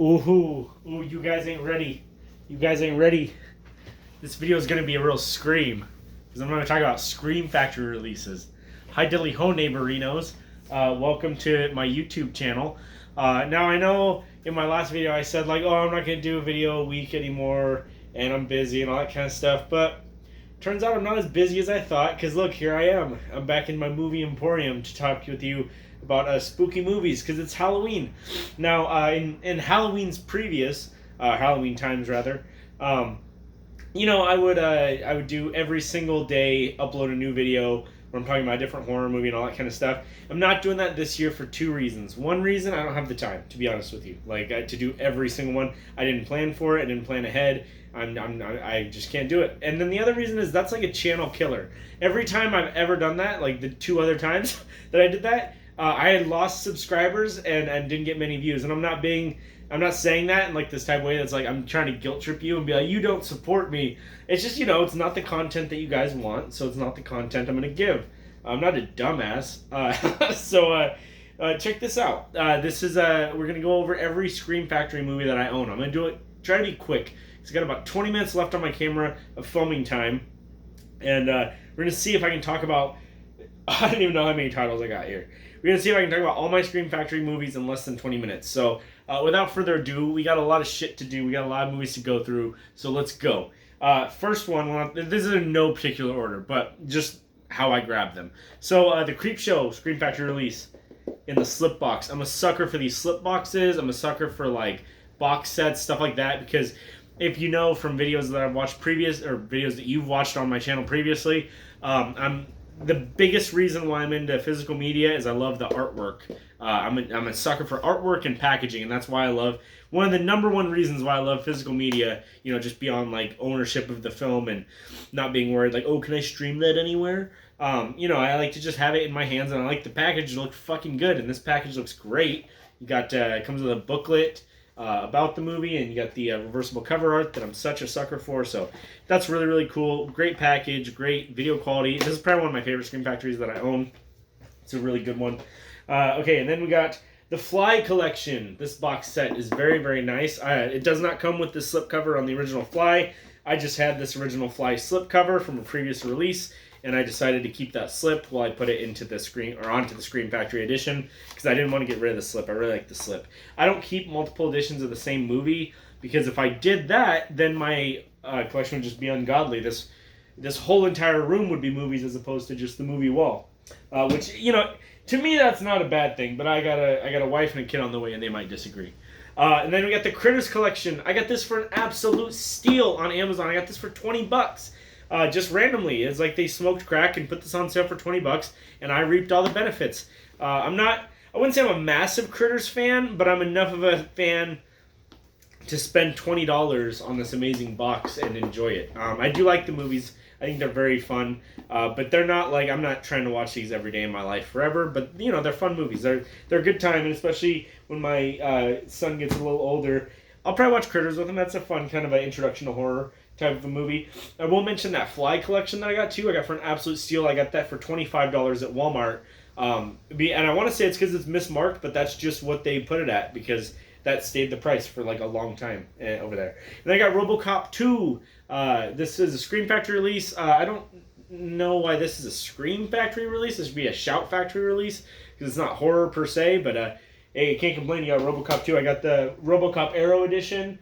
Ooh, you guys ain't ready. You guys ain't ready. This video is gonna be a real scream. Because I'm gonna talk about Scream Factory releases. Hi diddly ho neighborinos. Welcome to my YouTube channel. Now I know in my last video I said like, oh, I'm not gonna do a video a week anymore and I'm busy and all that kind of stuff, but turns out I'm not as busy as I thought, because look, here I am. I'm back in my movie emporium to talk with you about spooky movies, because it's Halloween. Now, in Halloween's previous, Halloween times rather, I would do every single day, upload a new video where I'm talking about a different horror movie and all that kind of stuff. I'm not doing that this year for two reasons. One reason, I don't have the time, to be honest with you. To do every single one. I didn't plan for it. I didn't plan ahead. I just can't do it. And then the other reason is that's like a channel killer. Every time I've ever done that, like the two other times that I did that, I had lost subscribers and didn't get many views. And I'm not saying that in like this type of way that's like I'm trying to guilt trip you and be like, you don't support me. It's just, it's not the content that you guys want, so it's not the content I'm going to give. I'm not a dumbass. So check this out. We're going to go over every Scream Factory movie that I own. I'm going to try to be quick. It's got about 20 minutes left on my camera of filming time. And we're going to see if I can talk about, I don't even know how many titles I got here. We're going to see if I can talk about all my Scream Factory movies in less than 20 minutes. So without further ado, we got a lot of shit to do. We got a lot of movies to go through. So let's go. First one, this is in no particular order, but just how I grabbed them. So the Creepshow Scream Factory release in the slip box. I'm a sucker for these slip boxes. I'm a sucker for like box sets, stuff like that, because if you know from videos that I've watched previous, or videos that you've watched on my channel previously, I'm the biggest reason why I'm into physical media is I love the artwork. I'm a sucker for artwork and packaging, and that's why I love, one of the number one reasons why I love physical media, just beyond like ownership of the film and not being worried like, oh, can I stream that anywhere? I like to just have it in my hands, and I like the package to look fucking good, and this package looks great. You got, it comes with a booklet about the movie, and you got the reversible cover art that I'm such a sucker for, so that's really, really cool. Great package, great video quality. This is probably one of my favorite Scream Factories that I own. It's a really good one. Okay, and then we got the Fly Collection. This box set is very, very nice. It does not come with the slipcover on the original Fly. I just had this original Fly slipcover from a previous release, and I decided to keep that slip while I put it into the onto the Scream Factory edition, because I didn't want to get rid of the slip. I really like the slip. I don't keep multiple editions of the same movie, because if I did that, then my collection would just be ungodly. This whole entire room would be movies as opposed to just the movie wall, which to me that's not a bad thing. But I got a wife and a kid on the way, and they might disagree. And then we got the Critters Collection. I got this for an absolute steal on Amazon. I got this for $20. Just randomly. It's like they smoked crack and put this on sale for $20, and I reaped all the benefits. I wouldn't say I'm a massive Critters fan, but I'm enough of a fan to spend $20 on this amazing box and enjoy it. I do like the movies. I think they're very fun, but they're not like, I'm not trying to watch these every day in my life forever, but they're fun movies. They're a good time, and especially when my son gets a little older, I'll probably watch Critters with him. That's a fun kind of an introduction to horror type of a movie. I will mention that Fly Collection that I got too. I got for an absolute steal. I got that for $25 at Walmart. And I want to say it's because it's mismarked, but that's just what they put it at, because that stayed the price for like a long time over there. And then I got RoboCop 2. This is a Scream Factory release. I don't know why this is a Scream Factory release. This should be a Shout Factory release, because it's not horror per se, but hey, you can't complain. You got RoboCop 2. I got the RoboCop Arrow edition.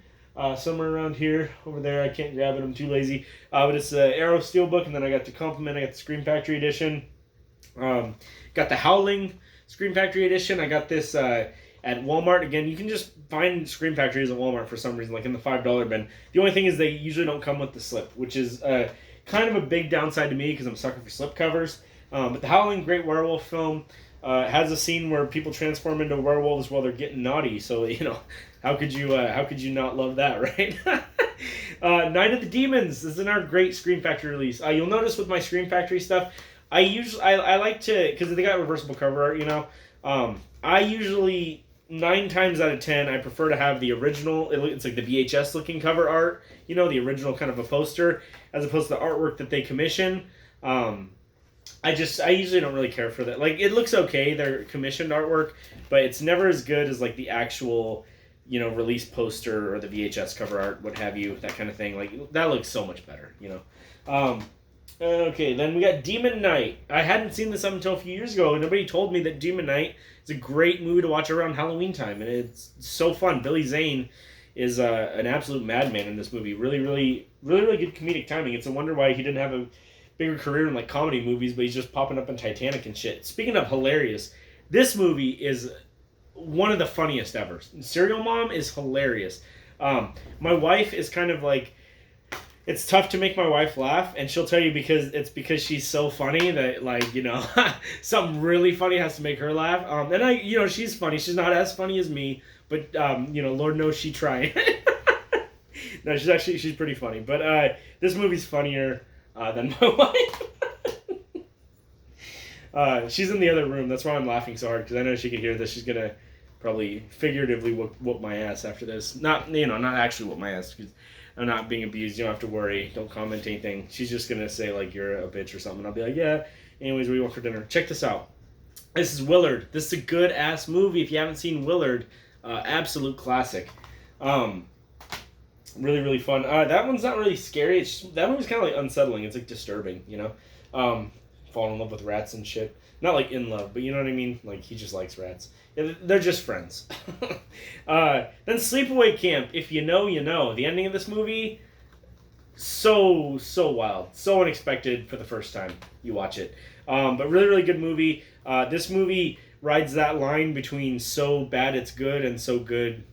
Somewhere around here, over there. I can't grab it. I'm too lazy. But it's the Arrow Steelbook, and then I got the Compliment. I got the Scream Factory edition. Got the Howling Scream Factory edition. I got this at Walmart. Again, you can just find Scream Factories at Walmart for some reason, like in the $5 bin. The only thing is they usually don't come with the slip, which is kind of a big downside to me, because I'm a sucker for slip covers. But the Howling, great werewolf film. Has a scene where people transform into werewolves while they're getting naughty. So how could you not love that, right? Night of the Demons is another great Scream Factory release. You'll notice with my Scream Factory stuff, I like to, because they got reversible cover art. I usually 9 times out of 10 I prefer to have the original. It's like the VHS looking cover art, the original kind of a poster, as opposed to the artwork that they commission. I usually don't really care for that. Like, it looks okay, their commissioned artwork, but it's never as good as like the actual release poster or the VHS cover art, what have you, that kind of thing. Like, that looks so much better, Okay, then we got Demon Knight. I hadn't seen this up until a few years ago. Nobody told me that Demon Knight is a great movie to watch around Halloween time, and it's so fun. Billy Zane is an absolute madman in this movie. Really, really, really, really good comedic timing. It's a wonder why he didn't have a bigger career in like comedy movies, but he's just popping up in Titanic and shit. Speaking of hilarious, this movie is one of the funniest ever. Serial Mom is hilarious. My wife is kind of like, it's tough to make my wife laugh, and she'll tell you because she's so funny that, like, something really funny has to make her laugh. And she's funny. She's not as funny as me, but Lord knows she trying. No, she's pretty funny. But this movie's funnier than my wife. She's in the other room. That's why I'm laughing so hard, because I know she can hear this. She's gonna probably figuratively whoop my ass after this. Not actually whoop my ass, because I'm not being abused. You don't have to worry. Don't comment anything. She's just gonna say like you're a bitch or something. I'll be like, yeah. Anyways, what do you want for dinner? Check this out. This is Willard. This is a good ass movie. If you haven't seen Willard, absolute classic. Really, really fun. That one's not really scary. That movie's kind of like unsettling. It's like disturbing. Fall in love with rats and shit. Not like in love, but you know what I mean? Like, he just likes rats. Yeah, they're just friends. Then Sleepaway Camp. If you know, you know. The ending of this movie, so wild. So unexpected for the first time you watch it. But really, really good movie. This movie rides that line between so bad it's good and so good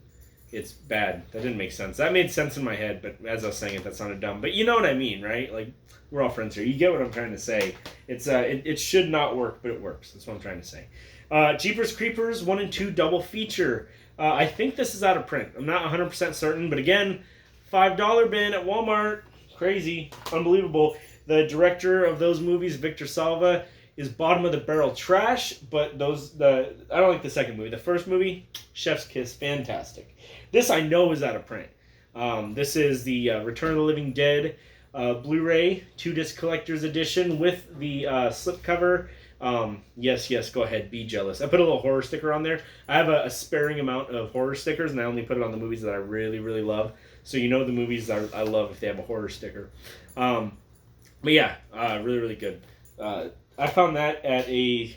it's bad. That didn't make sense. That made sense in my head, but as I was saying it, that sounded dumb. But you know what I mean, right? Like, we're all friends here. You get what I'm trying to say. It should not work, but it works. That's what I'm trying to say. Jeepers Creepers 1 and 2 double feature. I think this is out of print. I'm not 100% certain, but again, $5 bin at Walmart. Crazy. Unbelievable. The director of those movies, Victor Salva, is bottom of the barrel trash, but I don't like the second movie. The first movie, chef's kiss, fantastic. This I know is out of print. This is the Return of the Living Dead Blu-ray 2-disc collector's edition with the slipcover. Yes, go ahead, be jealous. I put a little horror sticker on there. I have a sparing amount of horror stickers, and I only put it on the movies that I really, really love. So the movies I love if they have a horror sticker. But yeah, really, really good. I found that it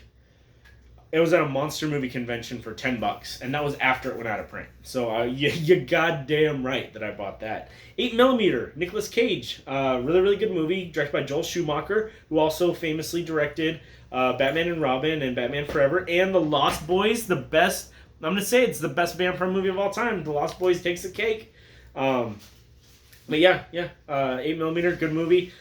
was at a monster movie convention for $10, and that was after it went out of print. So you're goddamn right that I bought that. 8mm, Nicolas Cage, really, really good movie, directed by Joel Schumacher, who also famously directed Batman and Robin and Batman Forever, and The Lost Boys, the best. I'm gonna say it's the best vampire movie of all time. The Lost Boys takes the cake. But yeah, 8mm, good movie.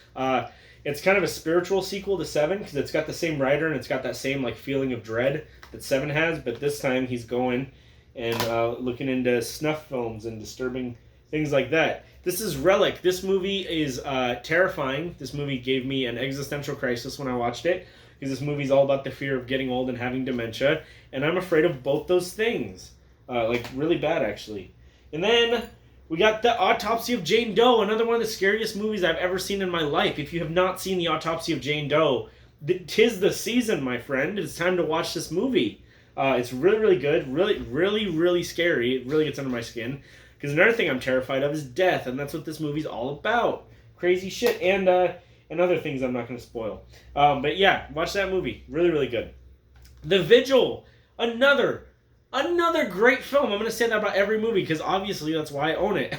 It's kind of a spiritual sequel to 7 because it's got the same writer and it's got that same like feeling of dread that 7 has, but this time he's going and looking into snuff films and disturbing things like that. This is Relic. This movie is terrifying. This movie gave me an existential crisis when I watched it because this movie's all about the fear of getting old and having dementia, and I'm afraid of both those things. Like really bad actually. And then we got The Autopsy of Jane Doe, another one of the scariest movies I've ever seen in my life. If you have not seen The Autopsy of Jane Doe, 'tis the season, my friend. It's time to watch this movie. It's really, really good. Really, really, really scary. It really gets under my skin. Because another thing I'm terrified of is death, and that's what this movie's all about. Crazy shit, and other things I'm not going to spoil. But yeah, watch that movie. Really, really good. The Vigil, another great film. I'm going to say that about every movie because obviously that's why I own it.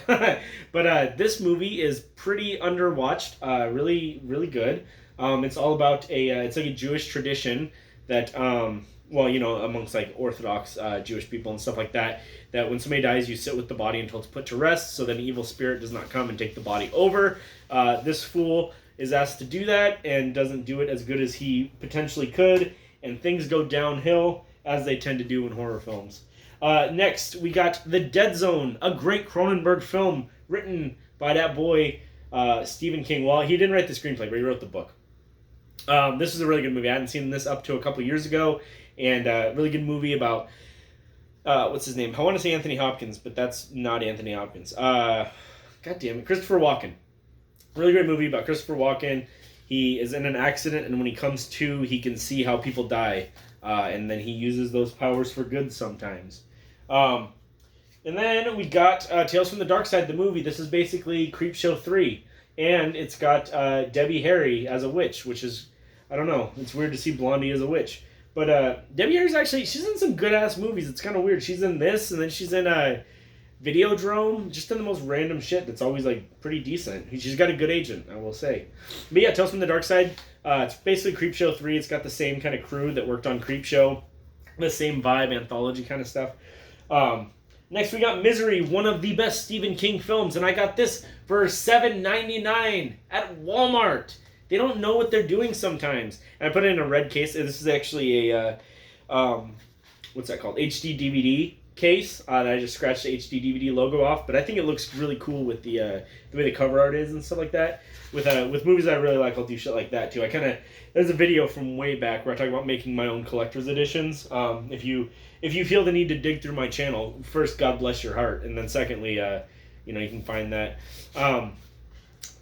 But this movie is pretty underwatched. Really, really good. It's all about it's like a Jewish tradition that, amongst like Orthodox Jewish people and stuff like that, that when somebody dies, you sit with the body until it's put to rest so that an evil spirit does not come and take the body over. This fool is asked to do that and doesn't do it as good as he potentially could, and things go downhill, as they tend to do in horror films. Next, we got The Dead Zone, a great Cronenberg film written by that boy, Stephen King. Well, he didn't write the screenplay, but he wrote the book. This is a really good movie. I hadn't seen this up to a couple years ago, and really good movie about, what's his name? I want to say Anthony Hopkins, but that's not Anthony Hopkins. God damn it, Christopher Walken. Really great movie about Christopher Walken. He is in an accident, and when he comes to, he can see how people die. And then he uses those powers for good sometimes. And then we got Tales from the Dark Side, the movie. This is basically Creepshow 3. And it's got Debbie Harry as a witch, which is, I don't know, it's weird to see Blondie as a witch. But Debbie Harry's actually, she's in some good-ass movies. It's kind of weird. She's in this, and then she's in Videodrome, just in the most random shit that's always, like, pretty decent. She's got a good agent, I will say. But yeah, Tales from the Dark Side, it's basically Creepshow 3. It's got the same kind of crew that worked on Creepshow. The same vibe, anthology kind of stuff. Next, we got Misery, one of the best Stephen King films, and I got this for $7.99 at Walmart. They don't know what they're doing sometimes. And I put it in a red case. This is actually a, what's that called? HD DVD case. That I just scratched the HD DVD logo off, but I think it looks really cool with the way the cover art is and stuff like that. With movies I really like, I'll do shit like that too. There's a video from way back where I talk about making my own collector's editions. If you feel the need to dig through my channel, first, God bless your heart, and then secondly, you can find that.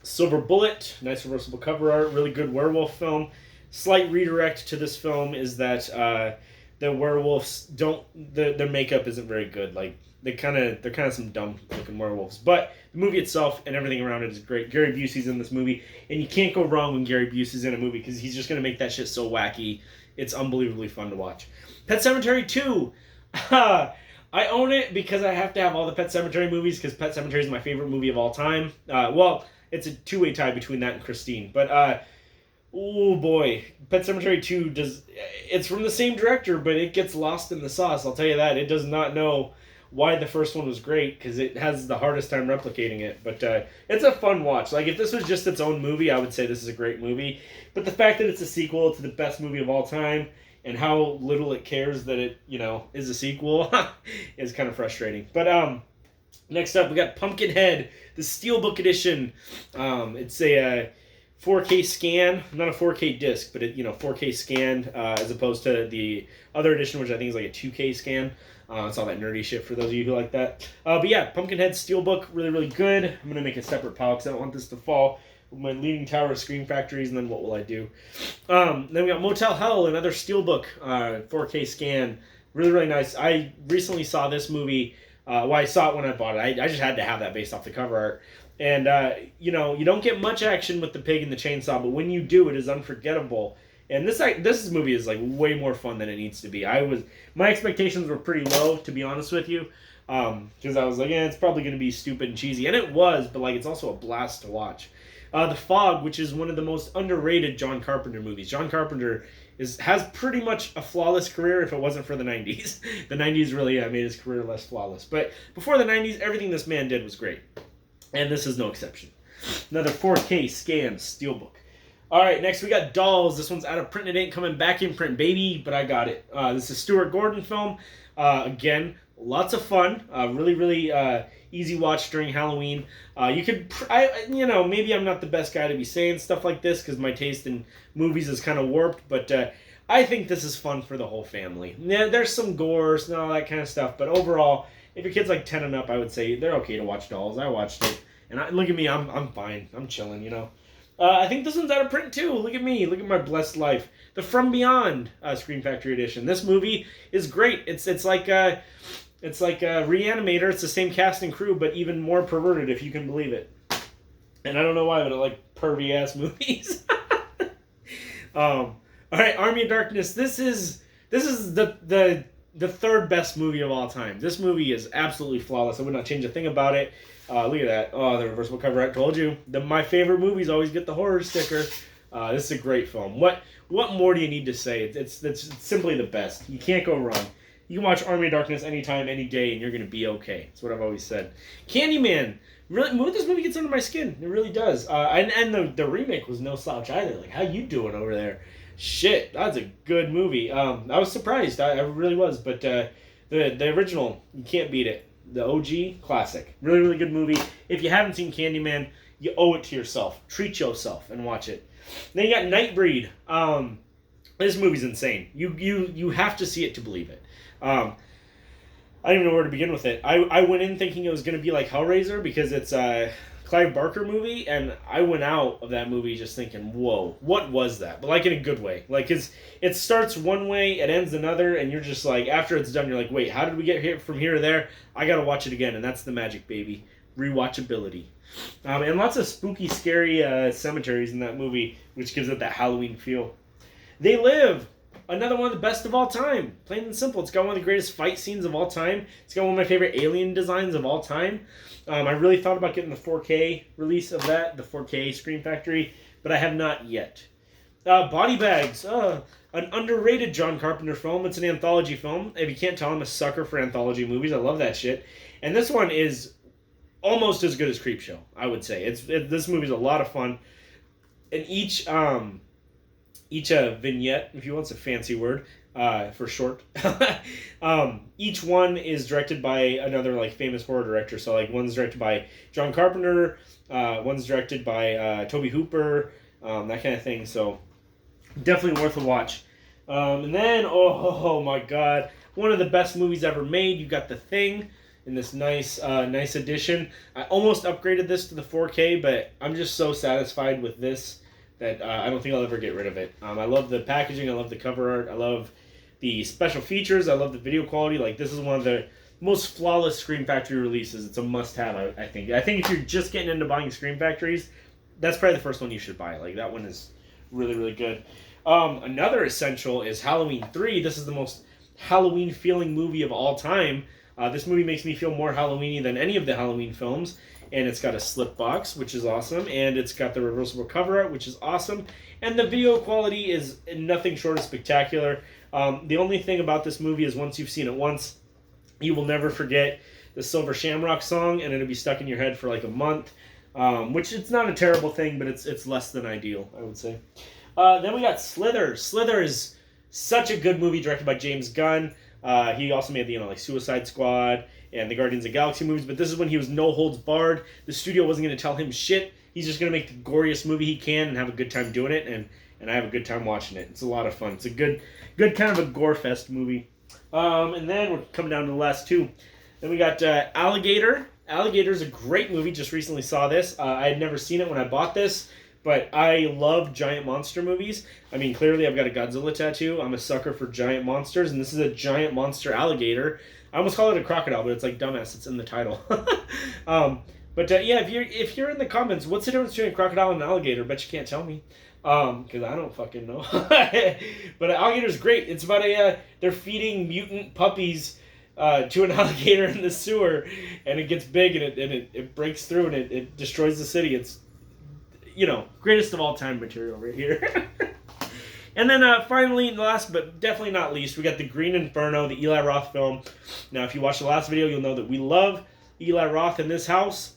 Silver Bullet, nice reversible cover art, really good werewolf film. Slight redirect to this film is that the werewolves their makeup isn't very good. Like they're kind of some dumb looking werewolves, but the movie itself and everything around it is great. Gary Busey's in this movie, and you can't go wrong when Gary Busey's in a movie because he's just gonna make that shit so wacky. It's unbelievably fun to watch. Pet Sematary 2. I own it because I have to have all the Pet Sematary movies because Pet Sematary is my favorite movie of all time. Well, it's a two-way tie between that and Christine, but oh boy, Pet Sematary 2 it's from the same director, but it gets lost in the sauce, I'll tell you that. It does not know why the first one was great, because it has the hardest time replicating it, but it's a fun watch. Like, if this was just its own movie, I would say this is a great movie, but the fact that it's a sequel to the best movie of all time, and how little it cares that it, is a sequel, is kind of frustrating. But, next up, we got Pumpkinhead, the Steelbook Edition. It's a 4K scan, not a 4K disc, but 4K scanned as opposed to the other edition, which I think is like a 2K scan. It's all that nerdy shit for those of you who like that. But yeah, Pumpkinhead Steelbook, really, really good. I'm going to make a separate pile because I don't want this to fall. My Leaning Tower of Screen Factories, and then what will I do? Then we got Motel Hell, another Steelbook 4K scan. Really, really nice. I recently saw this movie. I saw it when I bought it. I just had to have that based off the cover art. And, you don't get much action with the pig and the chainsaw, but when you do, it is unforgettable. And this movie is, like, way more fun than it needs to be. My expectations were pretty low, to be honest with you. Because I was like, it's probably going to be stupid and cheesy. And it was, but, like, it's also a blast to watch. The Fog, which is one of the most underrated John Carpenter movies. John Carpenter has pretty much a flawless career if it wasn't for the 90s. The 90s really made his career less flawless. But before the 90s, everything this man did was great. And this is no exception. Another 4K scan Steelbook. Alright, next we got Dolls. This one's out of print. It ain't coming back in print, baby, but I got it. This is a Stuart Gordon film. Again, lots of fun. Really, really easy watch during Halloween. Maybe I'm not the best guy to be saying stuff like this because my taste in movies is kind of warped, but I think this is fun for the whole family. Yeah, there's some gore and all that kind of stuff, but overall, if your kid's like 10 and up, I would say they're okay to watch Dolls. I watched it, and look at me, I'm fine. I'm chilling, I think this one's out of print too. Look at me. Look at my blessed life. The From Beyond Screen Factory edition. This movie is great. It's like a Reanimator. It's the same cast and crew, but even more perverted, if you can believe it. And I don't know why, but I like pervy ass movies. All right, Army of Darkness. This is the third best movie of all time. This movie is absolutely flawless. I would not change a thing about it. Look at that. Oh, the reversible cover. I told you. My favorite movies always get the horror sticker. This is a great film. What more do you need to say? It's simply the best. You can't go wrong. You can watch Army of Darkness anytime, any day, and you're going to be okay. That's what I've always said. Candyman. Really, this movie gets under my skin. It really does. And the remake was no slouch either. Like, how you doing over there? Shit, that's a good movie. I was surprised. I really was. But the original, you can't beat it. The OG, classic. Really, really good movie. If you haven't seen Candyman, you owe it to yourself. Treat yourself and watch it. Then you got Nightbreed. This movie's insane. You have to see it to believe it. I don't even know where to begin with it. I went in thinking it was going to be like Hellraiser because it's Clive Barker movie, and I went out of that movie just thinking, whoa, what was that? But like in a good way. Like it starts one way, it ends another, and you're just like, after it's done, you're like, wait, how did we get here from here to there? I gotta watch it again, and that's the magic, baby. Rewatchability. And lots of spooky, scary cemeteries in that movie, which gives it that Halloween feel. They Live! Another one of the best of all time. Plain and simple. It's got one of the greatest fight scenes of all time. It's got one of my favorite alien designs of all time. I really thought about getting the 4K release of that, the 4K Scream Factory, but I have not yet. Body Bags. An underrated John Carpenter film. It's an anthology film. If you can't tell, I'm a sucker for anthology movies. I love that shit. And this one is almost as good as Creepshow, I would say. This movie's a lot of fun. And each vignette, if you want, it's a fancy word for short. Each one is directed by another like famous horror director. So like one's directed by John Carpenter, one's directed by Tobe Hooper, that kind of thing. So definitely worth a watch. And then oh my god, one of the best movies ever made. You got The Thing in this nice edition. I almost upgraded this to the 4K, but I'm just so satisfied with this that I don't think I'll ever get rid of it. I love the packaging. I love the cover art. I love the special features. I love the video quality. Like, this is one of the most flawless Scream Factory releases. It's a must-have, I think. I think if you're just getting into buying Scream Factories, that's probably the first one you should buy. Like, that one is really, really good. Another essential is Halloween 3. This is the most Halloween-feeling movie of all time. This movie makes me feel more Halloween-y than any of the Halloween films. And it's got a slip box, which is awesome. And it's got the reversible cover art, which is awesome. And the video quality is nothing short of spectacular. The only thing about this movie is once you've seen it once, you will never forget the Silver Shamrock song, and it'll be stuck in your head for like a month. Which it's not a terrible thing, but it's less than ideal, I would say. Then we got Slither. Slither is such a good movie directed by James Gunn. He also made the like Suicide Squad and the Guardians of the Galaxy movies, but this is when he was no holds barred. The studio wasn't going to tell him shit. He's just going to make the goriest movie he can and have a good time doing it, and I have a good time watching it. It's a lot of fun. It's a good kind of a gore fest movie. And then we're coming down to the last two. Then we got Alligator. Alligator's a great movie. Just recently saw this. I had never seen it when I bought this, but I love giant monster movies. I mean, clearly I've got a Godzilla tattoo. I'm a sucker for giant monsters, and this is a giant monster alligator. I almost call it a crocodile, but it's like dumbass. It's in the title. Yeah, if you're in the comments, what's the difference between a crocodile and an alligator? Bet you can't tell me, because I don't fucking know. But alligator's great. It's about they're feeding mutant puppies to an alligator in the sewer, and it gets big and it breaks through and it destroys the city. It's greatest of all time material right here. And then finally, last but definitely not least, we got The Green Inferno, the Eli Roth film. Now, if you watched the last video, you'll know that we love Eli Roth in this house.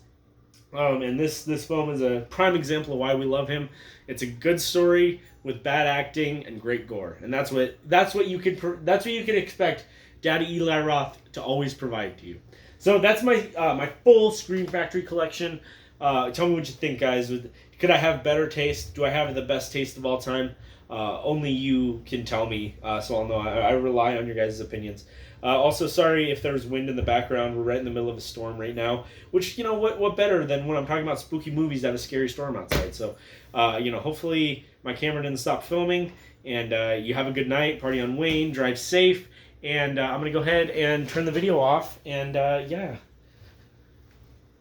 And this film is a prime example of why we love him. It's a good story with bad acting and great gore, and that's what you can expect Daddy Eli Roth to always provide to you. So that's my my full Scream Factory collection. Tell me what you think, guys. Could I have better taste? Do I have the best taste of all time? Only you can tell me, so I'll know. I rely on your guys' opinions. Also, sorry if there's wind in the background. We're right in the middle of a storm right now, which, what better than when I'm talking about spooky movies that have a scary storm outside. So, hopefully my camera didn't stop filming, and you have a good night. Party on Wayne. Drive safe. And I'm going to go ahead and turn the video off, and yeah.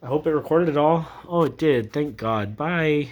I hope it recorded it all. Oh, it did. Thank God. Bye.